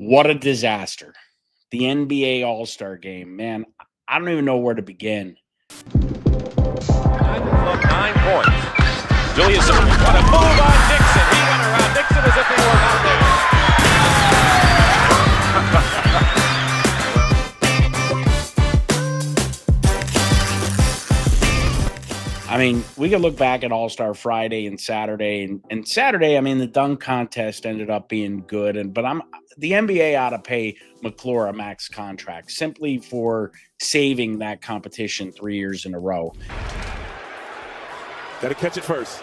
What a disaster. The NBA All-Star game, man. I don't even know where to begin. 9 points. Julius, what a move on Dixon. He went around Dixon as if he were not there. I mean, we could look back at All-Star Friday and Saturday. And Saturday, I mean, the dunk contest ended up being good. But the NBA ought to pay McClung a max contract simply for saving that competition 3 years in a row. Got to catch it first.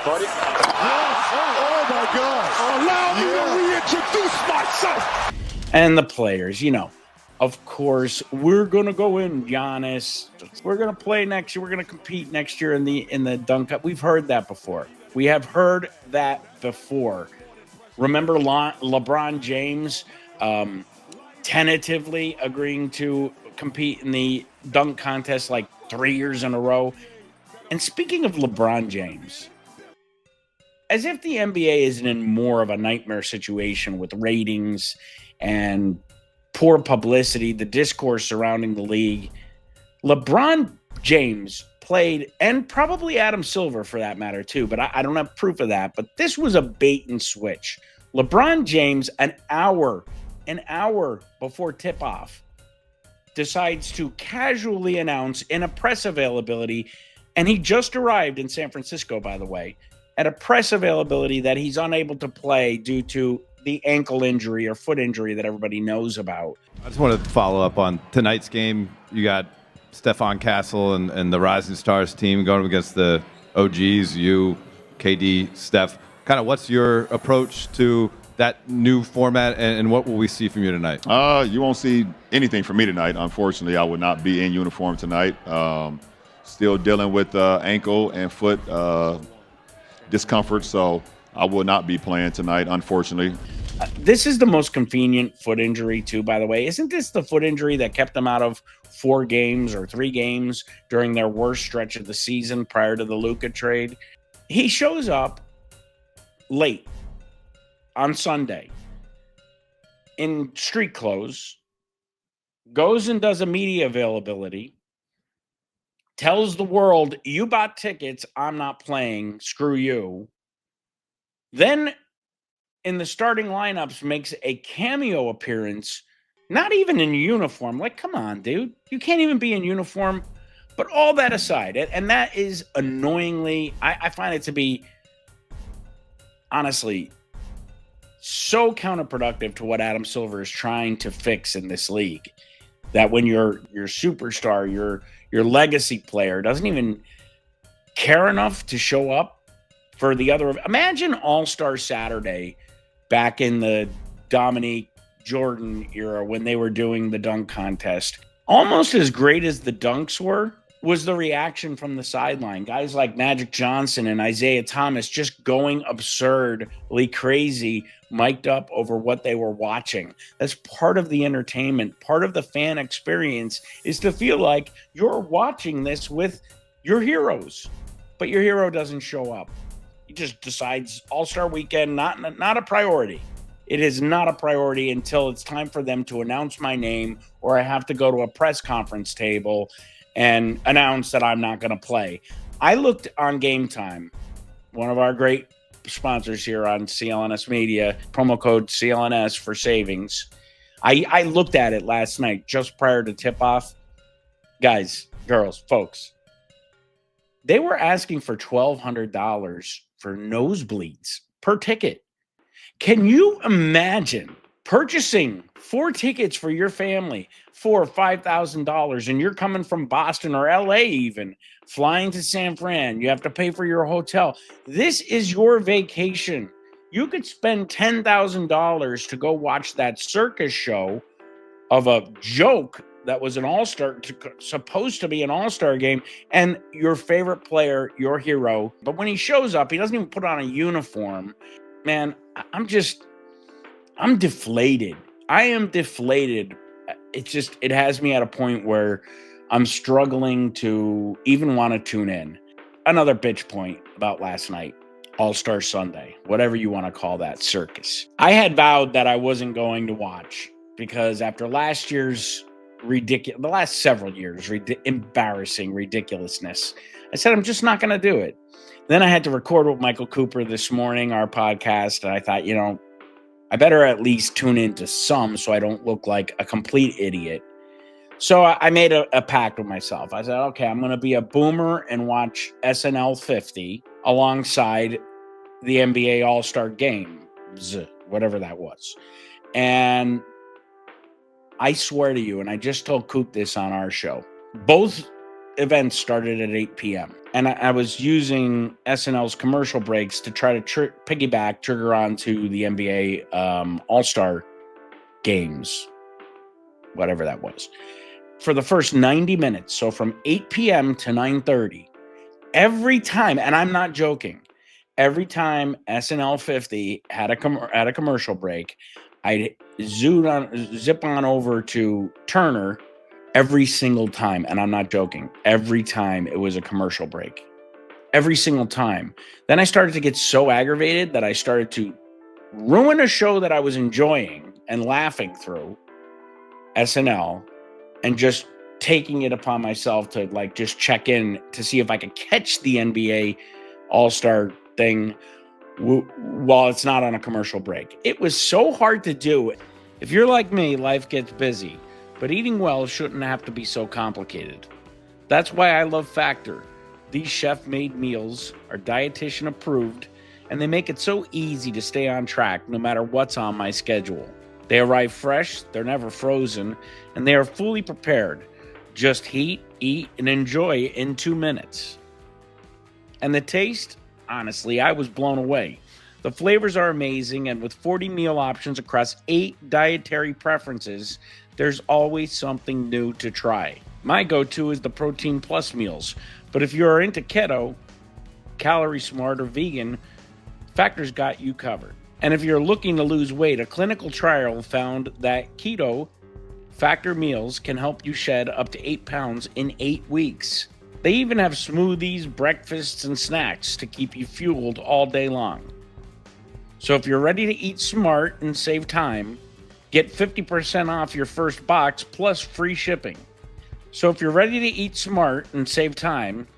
Buddy. Oh my gosh. Allow me to reintroduce myself. And the players, of course, we're going to go in, Giannis. We're going to play next year. We're going to compete next year in the dunk cup. We've heard that before. We have heard that before. Remember LeBron James tentatively agreeing to compete in the dunk contest like 3 years in a row. And speaking of LeBron James, as if the NBA isn't in more of a nightmare situation with ratings and poor publicity, the discourse surrounding the league, LeBron James played, and probably Adam Silver for that matter too, but I don't have proof of that, but this was a bait and switch. LeBron James, an hour before tip-off, decides to casually announce in a press availability, and he just arrived in San Francisco, by the way, at a press availability that he's unable to play due to the ankle injury or foot injury that everybody knows about. I just wanted to follow up on tonight's game. You got Stephon Castle and the Rising Stars team going up against the OGs, you, KD, Steph. Kind of what's your approach to that new format, and what will we see from you tonight? You won't see anything from me tonight. Unfortunately, I will not be in uniform tonight. Still dealing with ankle and foot discomfort, so I will not be playing tonight, unfortunately. This is the most convenient foot injury, too, by the way. Isn't this the foot injury that kept them out of 4 games or 3 games during their worst stretch of the season prior to the Luka trade? He shows up late on Sunday in street clothes, goes and does a media availability, tells the world, you bought tickets, I'm not playing, screw you. Then in the starting lineups makes a cameo appearance, not even in uniform. Like, come on, dude. You can't even be in uniform. But all that aside, and that is annoyingly, I find it to be, honestly, so counterproductive to what Adam Silver is trying to fix in this league. That when your superstar, your legacy player doesn't even care enough to show up for the other. Imagine All-Star Saturday back in the Dominique Jordan era when they were doing the dunk contest. Almost as great as the dunks were was the reaction from the sideline. Guys like Magic Johnson and Isaiah Thomas just going absurdly crazy, mic'd up over what they were watching. That's part of the entertainment. Part of the fan experience is to feel like you're watching this with your heroes, but your hero doesn't show up. He just decides All-Star Weekend, not a priority. It is not a priority until it's time for them to announce my name, or I have to go to a press conference table and announce that I'm not going to play. I looked on Game Time, one of our great sponsors here on CLNS Media, promo code CLNS for savings. I looked at it last night just prior to tip-off. Guys, girls, folks, they were asking for $1,200 for nosebleeds per ticket. Can you imagine purchasing 4 tickets for your family for $5,000, and you're coming from Boston or LA even, flying to San Fran? You have to pay for your hotel. This is your vacation. You could spend $10,000 to go watch that circus show of a joke that was an all-star, supposed to be an all-star game, and your favorite player, your hero. But when he shows up, he doesn't even put on a uniform. Man, I'm deflated. I am deflated. It has me at a point where I'm struggling to even want to tune in. Another bitch point about last night. All-Star Sunday, whatever you want to call that circus. I had vowed that I wasn't going to watch because after last year's the last several years, embarrassing ridiculousness, I said, I'm just not going to do it. Then I had to record with Michael Cooper this morning, our podcast, and I thought, I better at least tune into some so I don't look like a complete idiot. So I made a pact with myself. I said, okay, I'm going to be a boomer and watch SNL 50 alongside the NBA All-Star Game, whatever that was. And I swear to you, and I just told Coop this on our show, both events started at 8 p.m. And I was using SNL's commercial breaks to try to trigger onto the NBA All-Star Games, whatever that was. For the first 90 minutes, so from 8 p.m. to 9:30, every time, and I'm not joking, every time SNL 50 had a commercial break, I'd zip on over to Turner every single time, and I'm not joking. Every time it was a commercial break. Every single time. Then I started to get so aggravated that I started to ruin a show that I was enjoying and laughing through, SNL, and just taking it upon myself to just check in to see if I could catch the NBA All-Star thing while it's not on a commercial break. It was so hard to do. If you're like me, life gets busy, but eating well shouldn't have to be so complicated. That's why I love Factor. These chef-made meals are dietitian approved, and they make it so easy to stay on track no matter what's on my schedule. They arrive fresh, they're never frozen, and they are fully prepared. Just heat, eat, and enjoy in 2 minutes. And the taste? Honestly, I was blown away. The flavors are amazing, and with 40 meal options across 8 dietary preferences, there's always something new to try. My go-to is the Protein Plus meals, but if you're into keto, calorie smart, or vegan, Factor's got you covered. And if you're looking to lose weight, a clinical trial found that keto Factor meals can help you shed up to 8 pounds in 8 weeks. They even have smoothies, breakfasts, and snacks to keep you fueled all day long. So if you're ready to eat smart and save time, get 50% off your first box plus free shipping. So if you're ready to eat smart and save time,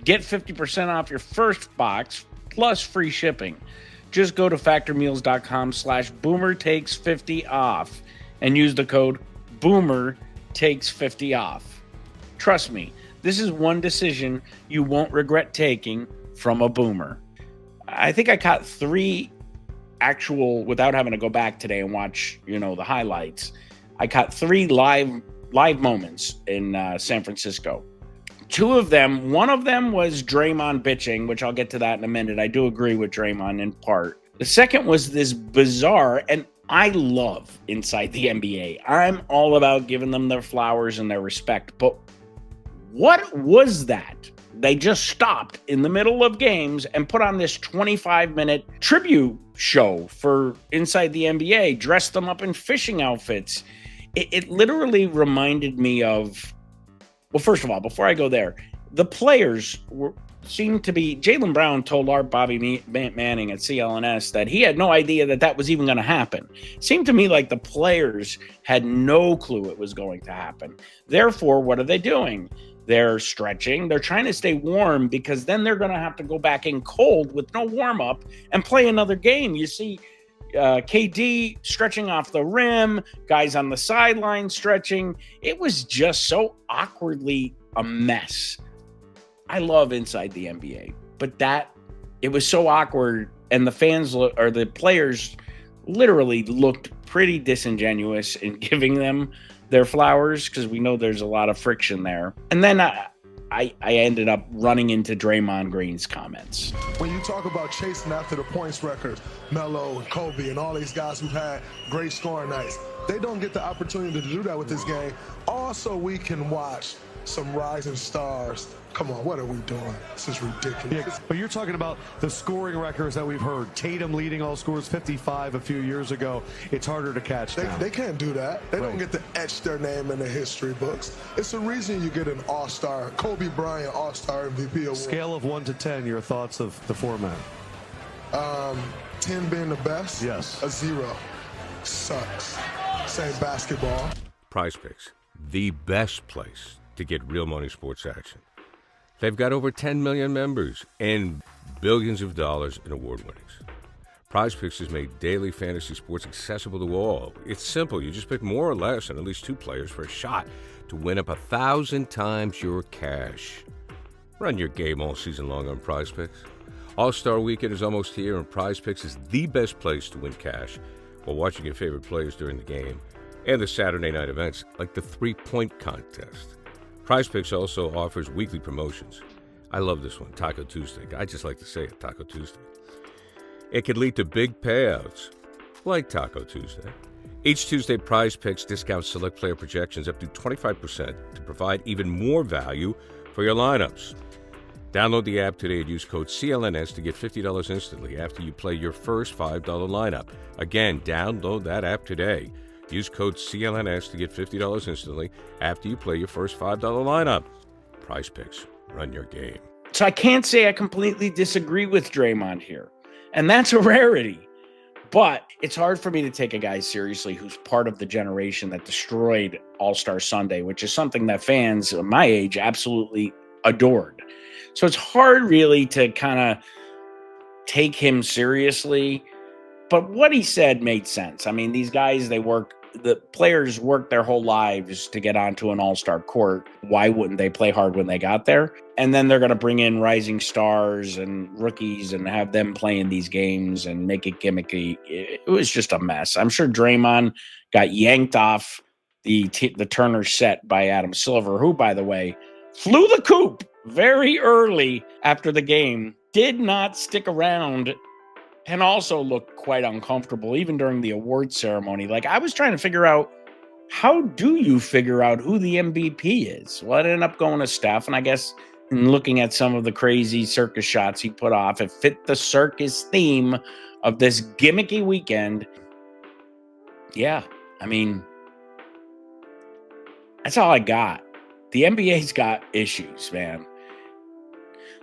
get 50% off your first box plus free shipping. Just go to factormeals.com/boomertakes50off and use the code BOOMERTAKES50off. Trust me, this is one decision you won't regret taking from a boomer. I think I caught 3 actual, without having to go back today and watch, the highlights. I caught 3 live moments in San Francisco. 2 of them, one of them was Draymond bitching, which I'll get to that in a minute. I do agree with Draymond in part. The second was this bizarre, and I love inside the NBA. I'm all about giving them their flowers and their respect. But what was that? They just stopped in the middle of games and put on this 25-minute tribute show for inside the NBA, dressed them up in fishing outfits. It literally reminded me of, well, first of all, before I go there, the players seemed to be, Jaylen Brown told our Bobby Manning at CLNS that he had no idea that was even going to happen. It seemed to me like the players had no clue it was going to happen. Therefore, what are they doing? They're stretching. They're trying to stay warm because then they're going to have to go back in cold with no warm-up and play another game. You see KD stretching off the rim, guys on the sideline stretching. It was just so awkwardly a mess. I love inside the NBA, but it was so awkward, and the fans or the players literally looked pretty disingenuous in giving them their flowers because we know there's a lot of friction there. And then I ended up running into Draymond Green's comments. When you talk about chasing after the points records, Melo and Kobe and all these guys who've had great scoring nights, they don't get the opportunity to do that with this game. Also, we can watch some rising stars. Come on, what are we doing? This is ridiculous. Yeah, but you're talking about the scoring records that we've heard. Tatum leading all scores, 55 a few years ago. It's harder to catch now. They can't do that. They don't get to etch their name in the history books. It's the reason you get an all-star, Kobe Bryant all-star MVP award. Scale of 1 to 10, your thoughts of the format? 10 being the best. Yes. A 0 sucks. Same basketball. Prize Picks, the best place to get real money sports action. They've got over 10 million members and billions of dollars in award winnings. Prize Picks has made daily fantasy sports accessible to all. It's simple. You just pick more or less and at least 2 players for a shot to win up 1,000 times your cash. Run your game all season long on Prize Picks. All-Star Weekend is almost here, and Prize Picks is the best place to win cash while watching your favorite players during the game and the Saturday night events like the 3-point contest. Prize Picks also offers weekly promotions. I love this one, Taco Tuesday. I just like to say it, Taco Tuesday. It could lead to big payouts, like Taco Tuesday. Each Tuesday, Prize Picks discounts select player projections up to 25% to provide even more value for your lineups. Download the app today and use code CLNS to get $50 instantly after you play your first $5 lineup. Again, download that app today. Use code CLNS to get $50 instantly after you play your first $5 lineup. Prize Picks. Run your game. So I can't say I completely disagree with Draymond here. And that's a rarity. But it's hard for me to take a guy seriously who's part of the generation that destroyed All-Star Sunday, which is something that fans of my age absolutely adored. So it's hard really to kind of take him seriously. But what he said made sense. I mean, these guys, the players work their whole lives to get onto an all-star court. Why wouldn't they play hard when they got there? And then they're going to bring in rising stars and rookies and have them play in these games and make it gimmicky. It was just a mess. I'm sure Draymond got yanked off the Turner set by Adam Silver, who, by the way, flew the coop very early after the game, did not stick around, and also looked quite uncomfortable, even during the award ceremony. Like, I was trying to figure out, how do you figure out who the MVP is? Well, it ended up going to Steph, and I guess in looking at some of the crazy circus shots he put off, it fit the circus theme of this gimmicky weekend. Yeah, I mean, that's all I got. The NBA's got issues, man.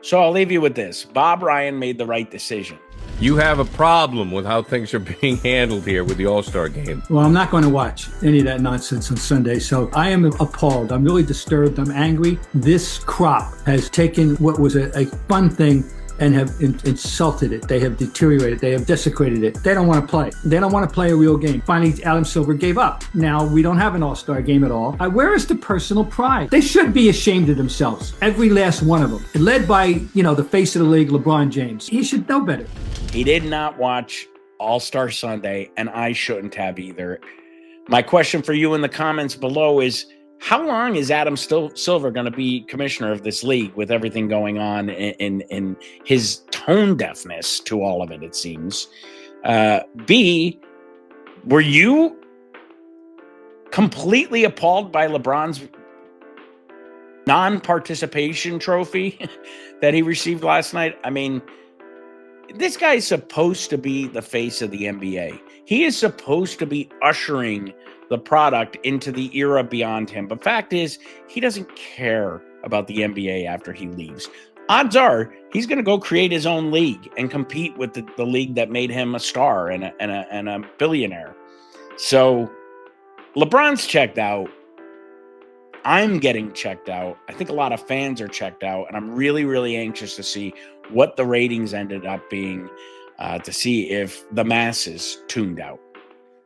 So I'll leave you with this. Bob Ryan made the right decision. You have a problem with how things are being handled here with the All-Star game. Well, I'm not going to watch any of that nonsense on Sunday, so I am appalled. I'm really disturbed. I'm angry. This crop has taken what was a fun thing and have insulted it. They have deteriorated. They have desecrated it. They don't want to play. They don't want to play a real game. Finally, Adam Silver gave up. Now, we don't have an all-star game at all. Where is the personal pride? They should be ashamed of themselves. Every last one of them. Led by, the face of the league, LeBron James. He should know better. He did not watch All-Star Sunday, and I shouldn't have either. My question for you in the comments below is, how long is Adam Silver going to be commissioner of this league with everything going on in his tone deafness to all of it, it seems? B, were you completely appalled by LeBron's non-participation trophy that he received last night? I mean, this guy is supposed to be the face of the NBA. He is supposed to be ushering the product into the era beyond him. But fact is, he doesn't care about the NBA after he leaves. Odds are he's going to go create his own league and compete with the league that made him a star and a billionaire. So LeBron's checked out. I'm getting checked out. I think a lot of fans are checked out, and I'm really, really anxious to see what the ratings ended up being, to see if the masses tuned out.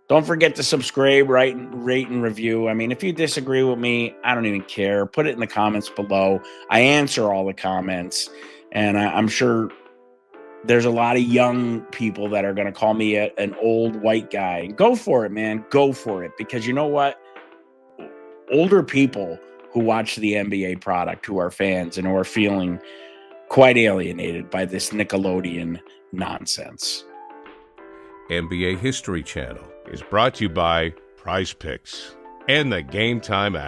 Don't forget to subscribe, rate, and review. I mean, if you disagree with me, I don't even care. Put it in the comments below. I answer all the comments, and I'm sure there's a lot of young people that are going to call me an old white guy. Go for it, man. Go for it, because you know what? Older people who watch the NBA product, who are fans and who are feeling quite alienated by this Nickelodeon nonsense. NBA History Channel is brought to you by Prize Picks and the Game Time app.